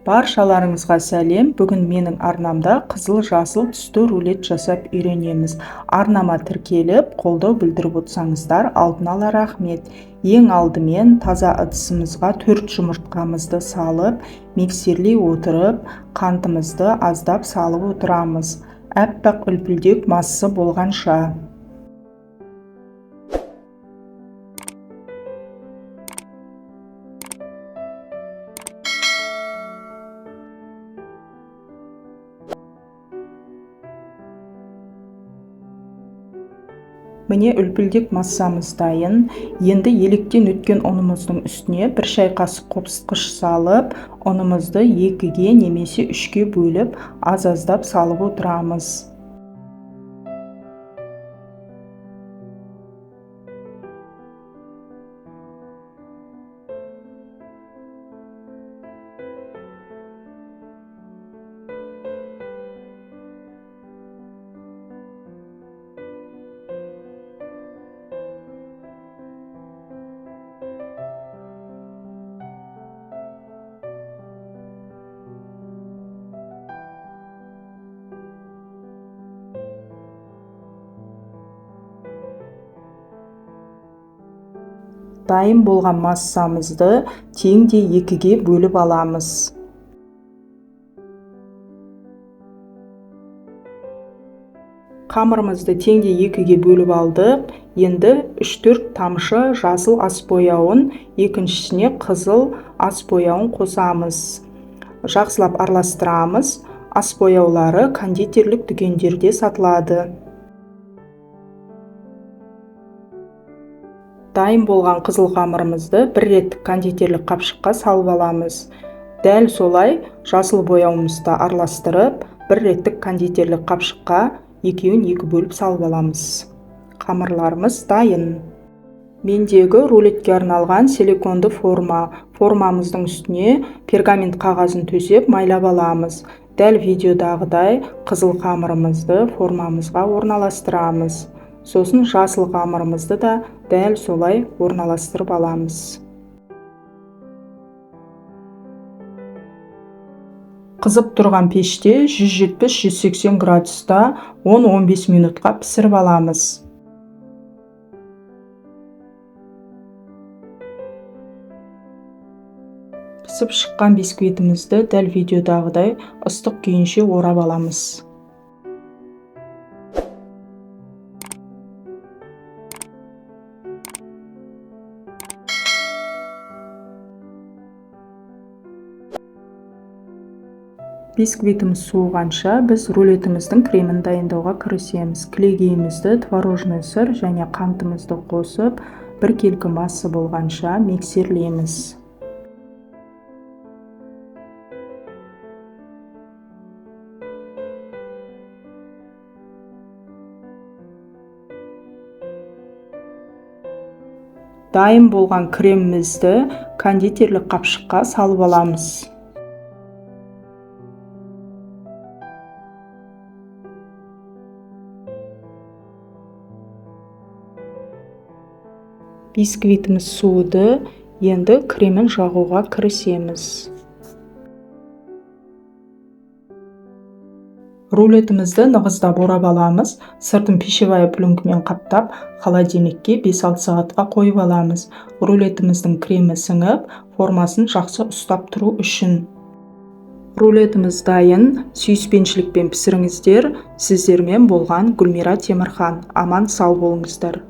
Баршаларыңызға сәлем. Бүгін менің арнамда қызыл-жасыл түсті рулет жасап үйренеміз. Арнама тіркеліп, қолдау білдіріп отырсаңыздар, алдын ала рахмет. Ең алдымен таза ыдысымызға 4 жұмыртқамызды салып, миксерлей отырып, қантымызды аздап салып отырамыз. Әппақ үлпілдек массы болғанша. Міне үлпілдек массамыз дайын. Енді електен өткен ұнымыздың үстіне 1 шай қасық қопсытқыш салып, ұнымызды 2-ге немесе 3-ге бөліп, аз-аздап салып отырамыз. Дайын болған массамызды теңде 2-ге бөліп аламыз. Қамырымызды теңде 2-ге бөліп алдық. Енді 3-4 тамшы жасыл ас бояуын, екіншісіне қызыл ас бояуын қосамыз. Жақсылап араластырамыз. Ас бояулары кондитерлік дүкендерде сатылады. Дайын болған қызыл қамырымызды 1 рет кондитерлік қапшыққа салып аламыз. Дәл солай жасыл бояуымызды араластырып, 1 реттік кондитерлік қапшыққа 2-ін 2 бөліп салып аламыз. Қамырларымыз дайын. Мендегі рулетке арналған силиконды форма. Формамыздың үстіне пергамент қағазын төсеп майлап аламыз. Дәл видеодағыдай қызыл қамырымызды формамызға орналастырамыз. Сосын жасыл қамырымызды да дәл солай орналастырып аламыз. Қызып тұрған пеште 170-180 градуста 10-15 минутқа пісіріп аламыз. Пісіп шыққан бисквитімізді дәл видеодағыдай ыстық күйінше орап аламыз. Бисквитіміз суығанша біз рулетіміздің кремін дайындауға кірісеміз. Кілегейімізді, творожный сыр және қантымызды қосып, 1 келкі массы болғанша миксерлейміз. Дайын болған кремімізді кондитерлік қапшыққа салып аламыз. Бисквитіміз суыды, енді кремін жағуға кірісеміз. Рулетімізді нығыздап орап аламыз. Сыртын пищевая пленкамен қаптап, холодильникке 5-6 сағатқа қойып аламыз. Рулетіміздің кремі сіңіп, формасын жақсы ұстап тұру үшін. Рулетіміз дайын. Сүйіспеншілікпен пісіріңіздер. Сіздермен болған Гүлмира Темірхан. Аман сау болыңыздар.